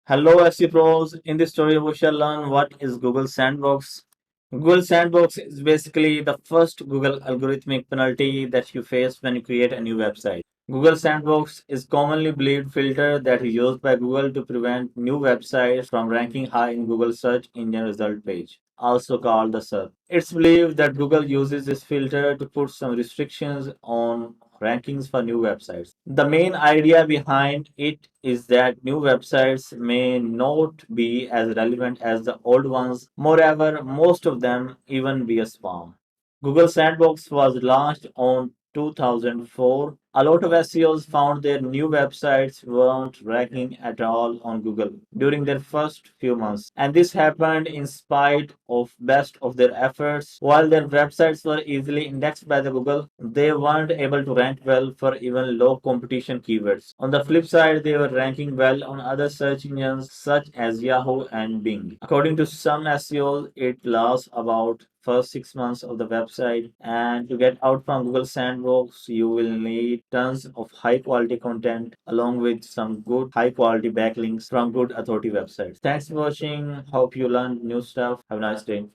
Hello, SE Pros. In this tutorial, we shall learn what is Google Sandbox. Google Sandbox is basically the first Google algorithmic penalty that you face when you create a new website. Google Sandbox is commonly believed filter that is used by Google to prevent new websites from ranking high in Google search engine result page, also called the SERP. It's believed that Google uses this filter to put some restrictions on rankings for new websites. The main idea behind it is that new websites may not be as relevant as the old ones. Moreover, most of them even be a spam. Google Sandbox was launched on 2004. A lot of SEOs found their new websites weren't ranking at all on Google during their first few months. And this happened in spite of best of their efforts. While their websites were easily indexed by the Google, they weren't able to rank well for even low competition keywords. On the flip side, they were ranking well on other search engines such as Yahoo and Bing. According to some SEOs, it lasts about first 6 months of the website, and to get out from Google Sandbox you will need tons of high quality content along with some good high quality backlinks from good authority websites. Thanks for watching. Hope you learned new stuff. Have a nice day.